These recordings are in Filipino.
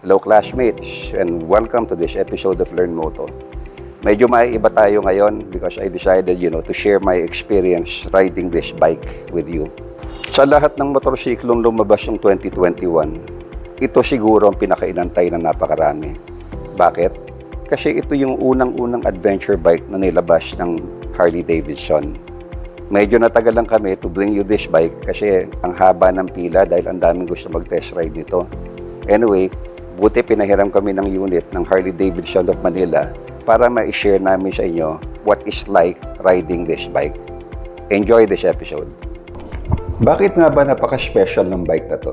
Hello classmates and welcome to this episode of Learn Moto. Medyo maiiba tayo ngayon because I decided, to share my experience riding this bike with you. Sa lahat ng motorsiklong lumabas noong 2021, ito siguro ang pinakainantay na napakarami. Bakit? Kasi ito yung unang-unang adventure bike na nilabas ng Harley Davidson. Medyo natagal lang kami to bring you this bike kasi ang haba ng pila dahil ang daming gusto mag-test ride nito. Anyway, buti pinahiram kami ng unit ng Harley Davidson of Manila para ma-share namin sa inyo what is like riding this bike. Enjoy this episode. Bakit nga ba napaka-special ng bike na to?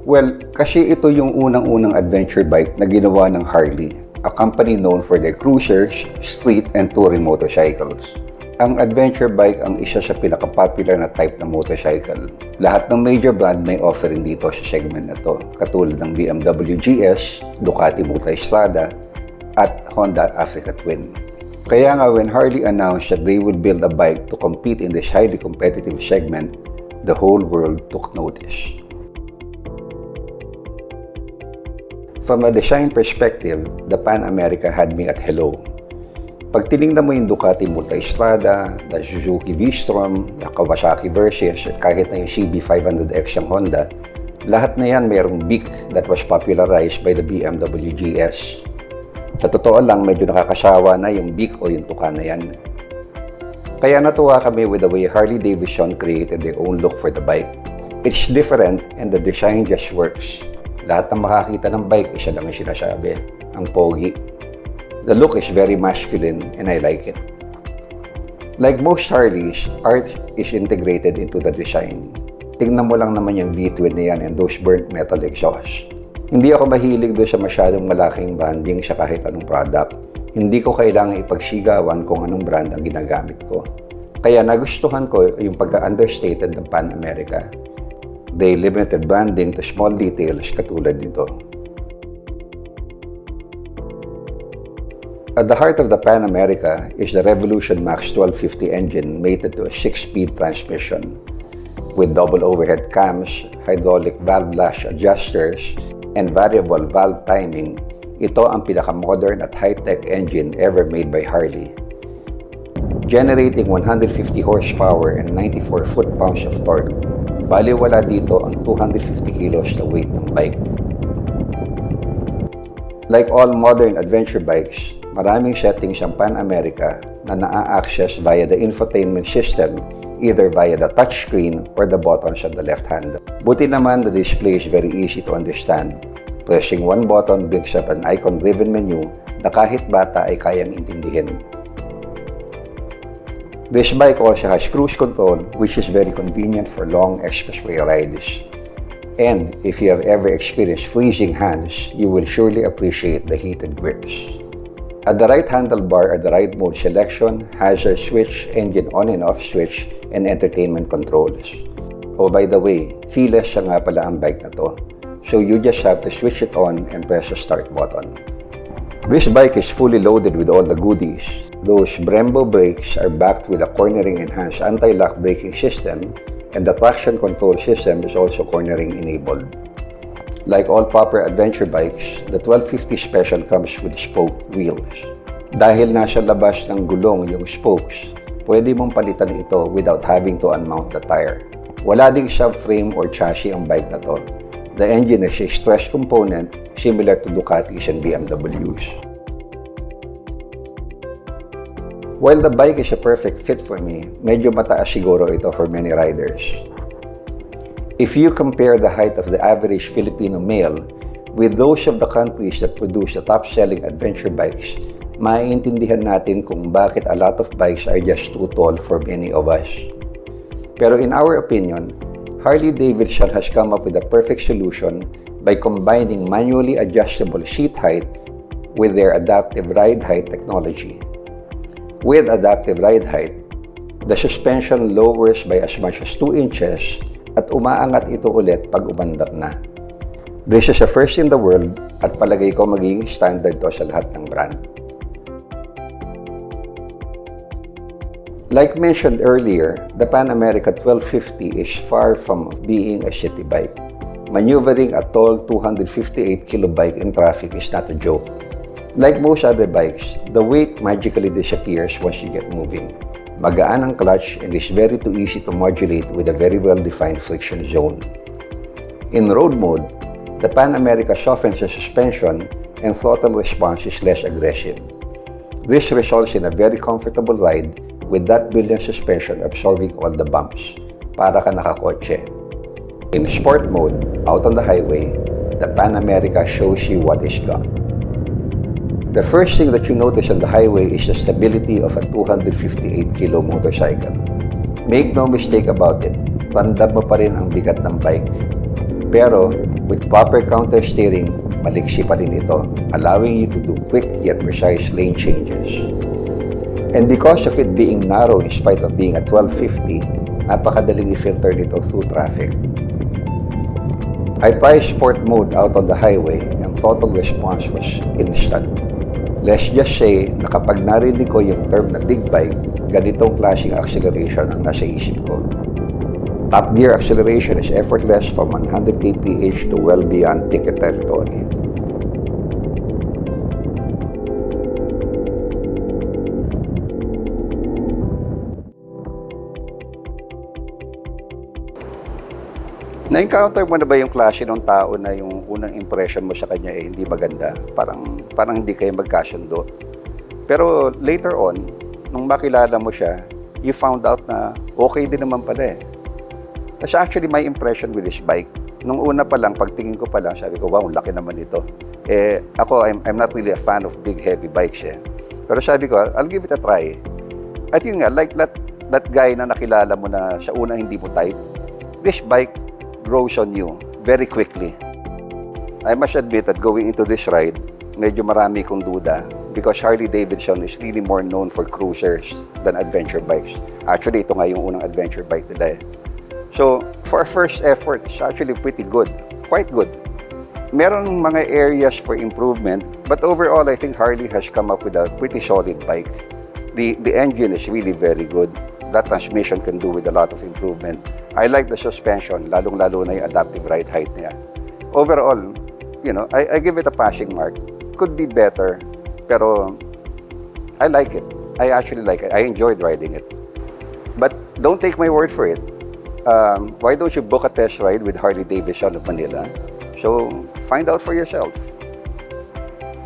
Well, kasi ito yung unang-unang adventure bike na ginawa ng Harley, a company known for their cruisers, street, and touring motorcycles. Ang adventure bike ang isa sa pinaka-popular na type ng motorcycle. Lahat ng major brand may offering dito sa segment na to, katulad ng BMW GS, Ducati Multistrada, at Honda Africa Twin. Kaya nga when Harley announced that they would build a bike to compete in this highly competitive segment, the whole world took notice. From a design perspective, the Pan America had me at hello. Pag tinignan mo yung Ducati Multistrada, the Suzuki V-Strom, the Kawasaki Versys, at kahit na yung CB500X yung Honda, lahat na yan mayroong beak that was popularized by the BMW GS. Sa totoo lang, medyo nakakasawa na yung beak o yung tuka na yan. Kaya natuwa kami with the way Harley Davidson created their own look for the bike. It's different and the design just works. Lahat ng makakita ng bike, isa lang yung sinasabi, ang pogi. The look is very masculine and I like it. Like most Harleys, art is integrated into the design. Tingnan mo lang naman yung V-twin na yan and those burnt metal exhaust. Hindi ako mahilig doon sa masyadong malaking branding sa kahit anong product. Hindi ko kailangan ipagsigawan kung anong brand ang ginagamit ko. Kaya nagustuhan ko yung pagka-understated ng Pan America. They limited branding to small details katulad nito. At the heart of the Pan America is the Revolution Max 1250 engine mated to a 6-speed transmission. With double overhead cams, hydraulic valve lash adjusters, and variable valve timing, ito ang pinakamodern at high-tech engine ever made by Harley. Generating 150 horsepower and 94 foot-pounds of torque, baliwala dito ang 250 kilos na weight ng bike. Like all modern adventure bikes, maraming settings ang Pan America na naa-access via the infotainment system, either via the touchscreen or the buttons on the left hand. Buti naman, the display is very easy to understand. Pressing one button brings up an icon-driven menu na kahit bata ay kayang intindihin. This bike also has cruise control, which is very convenient for long expressway rides. And if you have ever experienced freezing hands, you will surely appreciate the heated grips. At the right handlebar are the ride mode selection, hazard switch, engine on and off switch, and entertainment controls. Oh, by the way, keyless siya nga pala ang bike na to. So you just have to switch it on and press the start button. This bike is fully loaded with all the goodies. Those Brembo brakes are backed with a cornering enhanced anti-lock braking system, and the traction control system is also cornering enabled. Like all proper adventure bikes, the 1250 Special comes with spoke wheels. Dahil nasa labas ng gulong yung spokes, pwede mong palitan ito without having to unmount the tire. Wala ding subframe or chassis ang bike na to. The engine is a stress component similar to Ducatis and BMWs. While the bike is a perfect fit for me, medyo mataas siguro ito for many riders. If you compare the height of the average Filipino male with those of the countries that produce the top-selling adventure bikes, maiintindihan natin kung bakit a lot of bikes are just too tall for many of us. Pero in our opinion, Harley Davidson has come up with a perfect solution by combining manually adjustable seat height with their adaptive ride height technology. With adaptive ride height, the suspension lowers by as much as 2 inches at umaangat ito ulit pag umandar na. This is a first in the world at palagay ko magiging standard to sa lahat ng brand. Like mentioned earlier, the Pan America 1250 is far from being a city bike. maneuvering a tall 258 kilo bike in traffic is not a joke. Like most other bikes, the weight magically disappears once you get moving. Magaan ang clutch and is very too easy to modulate with a very well-defined friction zone. In road mode, the Pan America softens the suspension and throttle response is less aggressive. This results in a very comfortable ride with that built-in suspension absorbing all the bumps. Para ka nakakotse. In sport mode, out on the highway, the Pan America shows you what is got. The first thing that you notice on the highway is the stability of a 258 kilo motorcycle. Make no mistake about it, tandem mo pa rin ang bigat ng bike. Pero, with proper counter steering, maliksi pa rin ito, allowing you to do quick yet precise lane changes. And because of it being narrow in spite of being at 1250, napakadaling i-filter nito through traffic. I tried sport mode out on the highway and throttle response was instant. Let's just say na kapag narinig ko yung term na big bike, ganitong klaseng acceleration ang nasa isip ko. Top gear acceleration is effortless from 100 kph to well beyond ticket territory. Na-encounter mo na ba yung klase ng tao na yung unang impression mo sa kanya hindi maganda? Parang hindi kayo magkasundo. Pero later on, nung makilala mo siya, you found out na okay din naman pala eh. That's actually my impression with this bike. Nung una pa lang, pagtingin ko pa lang, sabi ko, wow, laki naman ito. Ako, I'm not really a fan of big heavy bikes eh. Pero sabi ko, I'll give it a try. I think nga, like that guy na nakilala mo na sa una hindi mo type, this bike grows on you very quickly. I must admit that going into this ride, medyo marami kong duda because Harley-Davidson is really more known for cruisers than adventure bikes. Actually, ito nga yung unang adventure bike nila eh. So, for a first effort, it's actually pretty good. Quite good. Meron mga areas for improvement, but overall, I think Harley has come up with a pretty solid bike. The engine is really very good. That transmission can do with a lot of improvement. I like the suspension, lalong-lalo na yung adaptive ride height niya. Overall, I give it a passing mark. Could be better, pero I like it. I actually like it. I enjoyed riding it. But don't take my word for it. Why don't you book a test ride with Harley-Davidson of Manila? So, find out for yourself.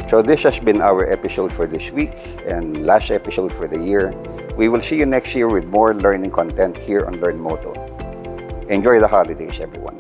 So this has been our episode for this week and last episode for the year. We will see you next year with more learning content here on Learn Moto. Enjoy the holidays, everyone.